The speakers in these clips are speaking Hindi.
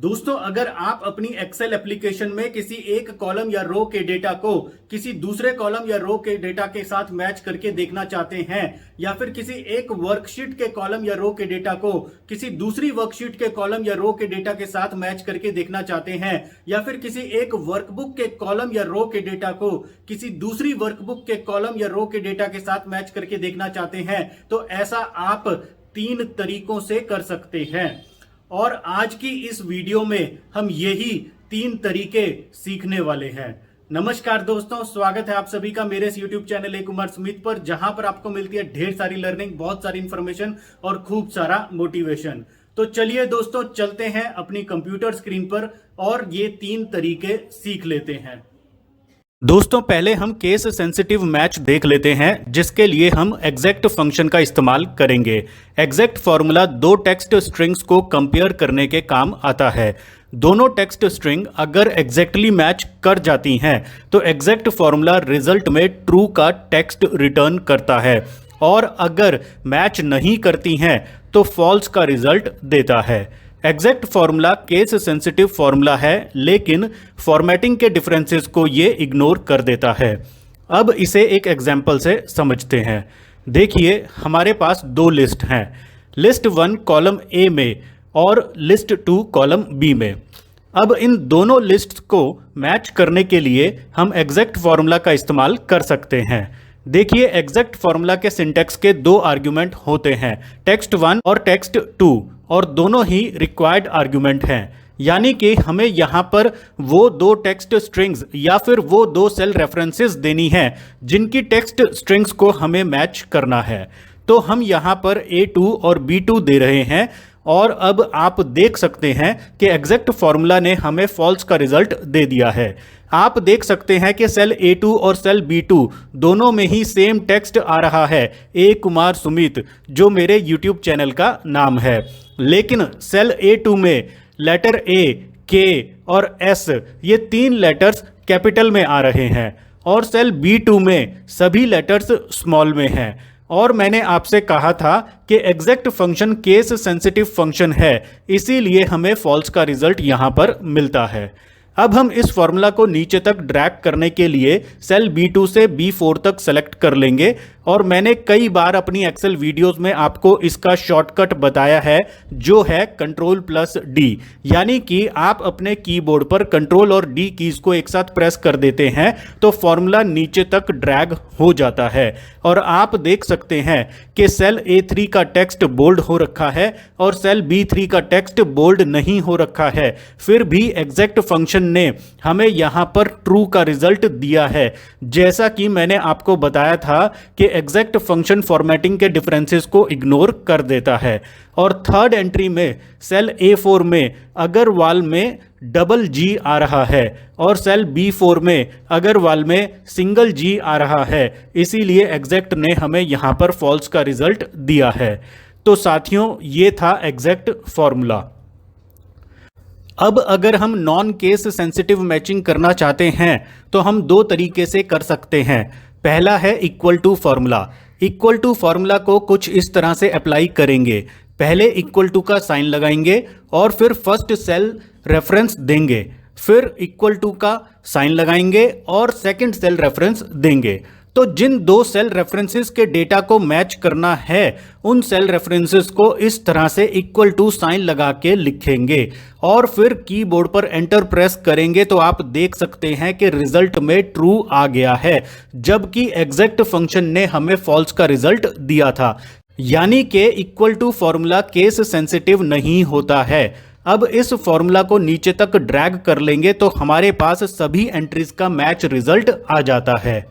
दोस्तों, अगर आप अपनी एक्सेल एप्लीकेशन में किसी एक कॉलम या रो के डेटा को किसी दूसरे कॉलम या रो के डेटा के साथ मैच करके देखना चाहते हैं, या फिर किसी एक वर्कशीट के कॉलम या रो के डेटा को किसी दूसरी वर्कशीट के कॉलम या रो के डेटा के साथ मैच करके देखना चाहते हैं, या फिर किसी एक वर्कबुक के कॉलम या रो के डेटा को किसी दूसरी वर्कबुक के कॉलम या रो के डेटा के साथ मैच करके देखना चाहते हैं, तो ऐसा आप 3 तरीकों से कर सकते हैं। और आज की इस वीडियो में हम यही 3 तरीके सीखने वाले हैं। नमस्कार दोस्तों, स्वागत है आप सभी का मेरे इस YouTube चैनल ए कुमार सुमित पर, जहां पर आपको मिलती है ढेर सारी लर्निंग, बहुत सारी इंफॉर्मेशन और खूब सारा मोटिवेशन। तो चलिए दोस्तों, चलते हैं अपनी कंप्यूटर स्क्रीन पर और ये 3 तरीके सीख लेते हैं। दोस्तों, पहले हम केस सेंसिटिव मैच देख लेते हैं, जिसके लिए हम एग्जैक्ट फंक्शन का इस्तेमाल करेंगे। एग्जैक्ट फॉर्मूला 2 टेक्स्ट स्ट्रिंग्स को कंपेयर करने के काम आता है। दोनों टेक्स्ट स्ट्रिंग अगर एग्जैक्टली मैच कर जाती हैं तो एग्जैक्ट फॉर्मूला रिजल्ट में ट्रू का टेक्स्ट रिटर्न करता है, और अगर मैच नहीं करती हैं तो फॉल्स का रिजल्ट देता है। Exact formula case sensitive formula है, लेकिन फॉर्मेटिंग के डिफरेंसेस को ये इग्नोर कर देता है। अब इसे एक एग्जांपल से समझते हैं। देखिए, हमारे पास 2 लिस्ट हैं, लिस्ट 1 कॉलम ए में और लिस्ट 2 कॉलम बी में। अब इन दोनों लिस्ट्स को मैच करने के लिए हम एग्जैक्ट फॉर्मूला का इस्तेमाल कर सकते हैं। देखिए, एग्जैक्ट फॉर्मूला के सिंटैक्स के 2 आर्ग्यूमेंट होते हैं, टेक्स्ट 1 और टेक्स्ट 2, और दोनों ही रिक्वायर्ड आर्ग्यूमेंट हैं। यानी कि हमें यहाँ पर वो 2 टेक्स्ट स्ट्रिंग्स या फिर वो 2 सेल रेफरेंसेस देनी है जिनकी टेक्स्ट स्ट्रिंग्स को हमें मैच करना है। तो हम यहाँ पर A2 और B2 दे रहे हैं, और अब आप देख सकते हैं कि एग्जैक्ट फॉर्मूला ने हमें फॉल्स का रिजल्ट दे दिया है। आप देख सकते हैं कि सेल A2 और सेल B2 दोनों में ही सेम टेक्स्ट आ रहा है, ए कुमार सुमित, जो मेरे YouTube चैनल का नाम है। लेकिन सेल A2 में लेटर A, K और S ये 3 लेटर्स कैपिटल में आ रहे हैं, और सेल B2 में सभी लेटर्स स्मॉल में हैं। और मैंने आपसे कहा था कि exact function case sensitive function है, इसीलिए हमें फॉल्स का रिजल्ट यहां पर मिलता है। अब हम इस फॉर्मूला को नीचे तक ड्रैग करने के लिए सेल B2 से B4 तक सेलेक्ट कर लेंगे, और मैंने कई बार अपनी एक्सेल वीडियोस में आपको इसका शॉर्टकट बताया है, जो है Ctrl+D। यानी कि आप अपने कीबोर्ड पर Ctrl और D कीज को एक साथ प्रेस कर देते हैं तो फॉर्मूला नीचे तक ड्रैग हो जाता है। और आप देख सकते हैं कि सेल A3 का टेक्स्ट बोल्ड हो रखा है और सेल B3 का टेक्स्ट बोल्ड नहीं हो रखा है, फिर भी एग्जैक्ट फंक्शन ने हमें यहां पर ट्रू का रिजल्ट दिया है। जैसा कि मैंने आपको बताया था कि एग्जैक्ट फंक्शन फॉर्मेटिंग के डिफरेंसेस को इग्नोर कर देता है। और थर्ड एंट्री में सेल A4 में अग्रवाल में डबल G आ रहा है, और सेल B4 में अग्रवाल में सिंगल G आ रहा है, इसीलिए एग्जैक्ट ने हमें यहां पर फॉल्स का रिजल्ट दिया है। तो साथियों, ये था एग्जैक्ट फॉर्मूला। अब अगर हम नॉन केस सेंसिटिव मैचिंग करना चाहते हैं तो हम 2 तरीके से कर सकते हैं। पहला है equal to formula. Equal to formula को कुछ इस तरह से अप्लाई करेंगे। पहले इक्वल टू का साइन लगाएंगे और फिर फर्स्ट सेल रेफरेंस देंगे, फिर इक्वल टू का साइन लगाएंगे और सेकंड सेल रेफरेंस देंगे। तो जिन 2 सेल रेफरेंसेस के डेटा को मैच करना है, उन सेल रेफरेंसेस को इस तरह से इक्वल टू साइन लगा के लिखेंगे, और फिर कीबोर्ड पर एंटर प्रेस करेंगे तो आप देख सकते हैं कि रिजल्ट में ट्रू आ गया है, जबकि एग्जैक्ट फंक्शन ने हमें फॉल्स का रिजल्ट दिया था। यानी कि equal to formula case sensitive नहीं होता है। अब इस फॉर्मूला को नीचे तक ड्रैग कर लेंगे तो हमारे पास सभी एंट्रीज का मैच रिजल्ट आ जाता है।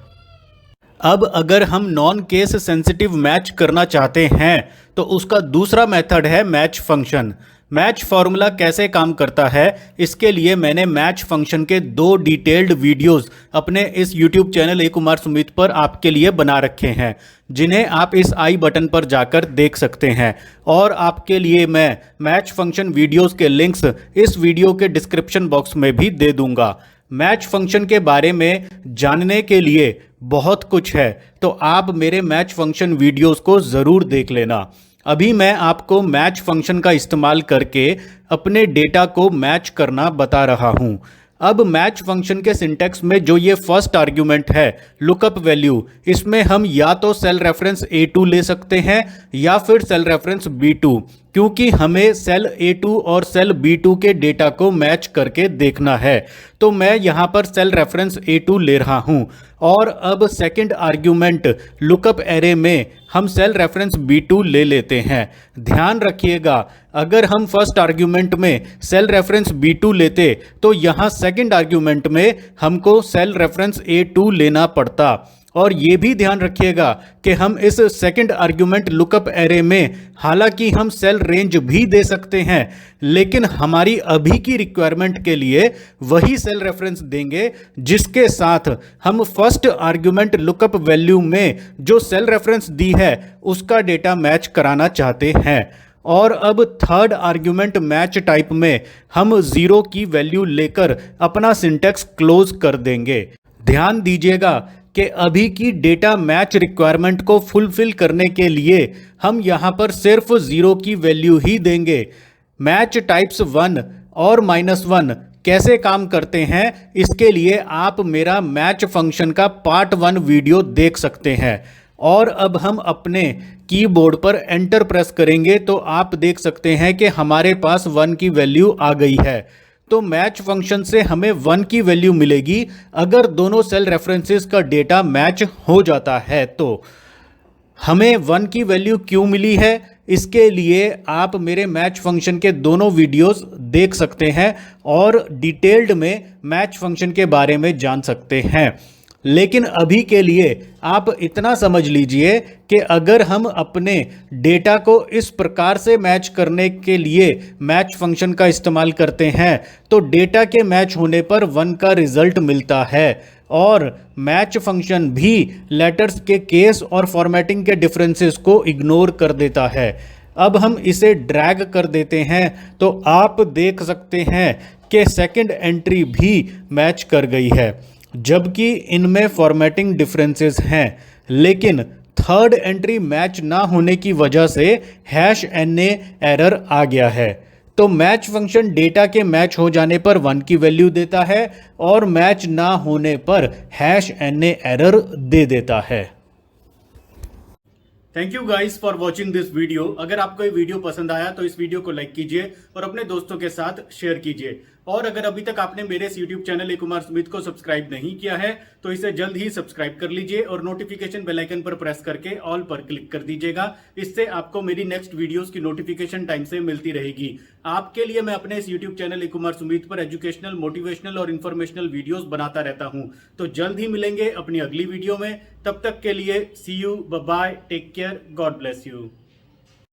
अब अगर हम नॉन केस सेंसिटिव मैच करना चाहते हैं तो उसका दूसरा मेथड है मैच फंक्शन। मैच फॉर्मूला कैसे काम करता है, इसके लिए मैंने मैच फंक्शन के 2 डिटेल्ड वीडियोस अपने इस YouTube चैनल ए कुमार सुमित पर आपके लिए बना रखे हैं, जिन्हें आप इस आई बटन पर जाकर देख सकते हैं। और आपके लिए मैं मैच फंक्शन वीडियोस के लिंक्स इस वीडियो के डिस्क्रिप्शन बॉक्स में भी दे दूंगा। मैच फंक्शन के बारे में जानने के लिए बहुत कुछ है, तो आप मेरे मैच फंक्शन वीडियोस को ज़रूर देख लेना। अभी मैं आपको मैच फंक्शन का इस्तेमाल करके अपने डेटा को मैच करना बता रहा हूं। अब मैच फंक्शन के सिंटैक्स में जो ये फर्स्ट आर्ग्यूमेंट है लुकअप वैल्यू, इसमें हम या तो सेल रेफरेंस A2 ले सकते हैं या फिर सेल रेफरेंस B2, क्योंकि हमें सेल A2 और सेल B2 के डेटा को मैच करके देखना है। तो मैं यहां पर सेल रेफरेंस A2 ले रहा हूं और अब सेकंड आर्ग्यूमेंट लुकअप एरे में हम सेल रेफरेंस B2 ले लेते हैं। ध्यान रखिएगा, अगर हम फर्स्ट आर्ग्यूमेंट में सेल रेफरेंस B2 लेते तो यहां सेकंड आर्ग्यूमेंट में हमको सेल रेफरेंस A2 लेना पड़ता। और ये भी ध्यान रखिएगा कि हम इस सेकंड आर्ग्यूमेंट लुकअप एरे में हालांकि हम सेल रेंज भी दे सकते हैं, लेकिन हमारी अभी की रिक्वायरमेंट के लिए वही सेल रेफरेंस देंगे जिसके साथ हम फर्स्ट आर्ग्यूमेंट लुकअप वैल्यू में जो सेल रेफरेंस दी है उसका डेटा मैच कराना चाहते हैं। और अब थर्ड आर्ग्यूमेंट मैच टाइप में हम 0 की वैल्यू लेकर अपना सिंटैक्स क्लोज कर देंगे। ध्यान दीजिएगा कि अभी की डेटा मैच रिक्वायरमेंट को फुलफिल करने के लिए हम यहां पर सिर्फ 0 की वैल्यू ही देंगे। मैच टाइप्स 1 और -1 कैसे काम करते हैं, इसके लिए आप मेरा मैच फंक्शन का पार्ट 1 वीडियो देख सकते हैं। और अब हम अपने कीबोर्ड पर एंटर प्रेस करेंगे तो आप देख सकते हैं कि हमारे पास 1 की वैल्यू आ गई है। तो मैच फंक्शन से हमें 1 की वैल्यू मिलेगी अगर दोनों सेल रेफरेंसेस का डेटा मैच हो जाता है। तो हमें 1 की वैल्यू क्यों मिली है, इसके लिए आप मेरे मैच फंक्शन के दोनों वीडियोस देख सकते हैं और डिटेल्ड में मैच फंक्शन के बारे में जान सकते हैं। लेकिन अभी के लिए आप इतना समझ लीजिए कि अगर हम अपने डेटा को इस प्रकार से मैच करने के लिए मैच फंक्शन का इस्तेमाल करते हैं तो डेटा के मैच होने पर 1 का रिजल्ट मिलता है। और मैच फंक्शन भी लेटर्स के केस और फॉर्मेटिंग के डिफरेंसेस को इग्नोर कर देता है। अब हम इसे ड्रैग कर देते हैं तो आप देख सकते हैं कि सेकंड एंट्री भी मैच कर गई है, जबकि इनमें फॉर्मेटिंग डिफरेंसेस हैं। लेकिन थर्ड एंट्री मैच ना होने की वजह से #NA एरर आ गया है। तो मैच फंक्शन डेटा के मैच हो जाने पर 1 की वैल्यू देता है और मैच ना होने पर #NA एरर दे देता है। Thank you guys for watching this video. अगर आपको ये वीडियो पसंद आया तो इस वीडियो को लाइक कीजिए और अपने दोस्तों के साथ शेयर कीजिए। और अगर अभी तक आपने मेरे इस यूट्यूब चैनल ए कुमार सुमित को सब्सक्राइब नहीं किया है तो इसे जल्द ही सब्सक्राइब कर लीजिए और नोटिफिकेशन बेल आइकन पर प्रेस करके ऑल पर क्लिक कर दीजिएगा। इससे आपको मेरी नेक्स्ट वीडियोस की नोटिफिकेशन टाइम से मिलती रहेगी। आपके लिए मैं अपने इस यूट्यूब चैनल ए कुमार सुमित पर एजुकेशनल, मोटिवेशनल और इन्फॉर्मेशनल वीडियोस बनाता रहता हूं। तो जल्द ही मिलेंगे अपनी अगली वीडियो में। तब तक के लिए see you, bye, take care, God bless you.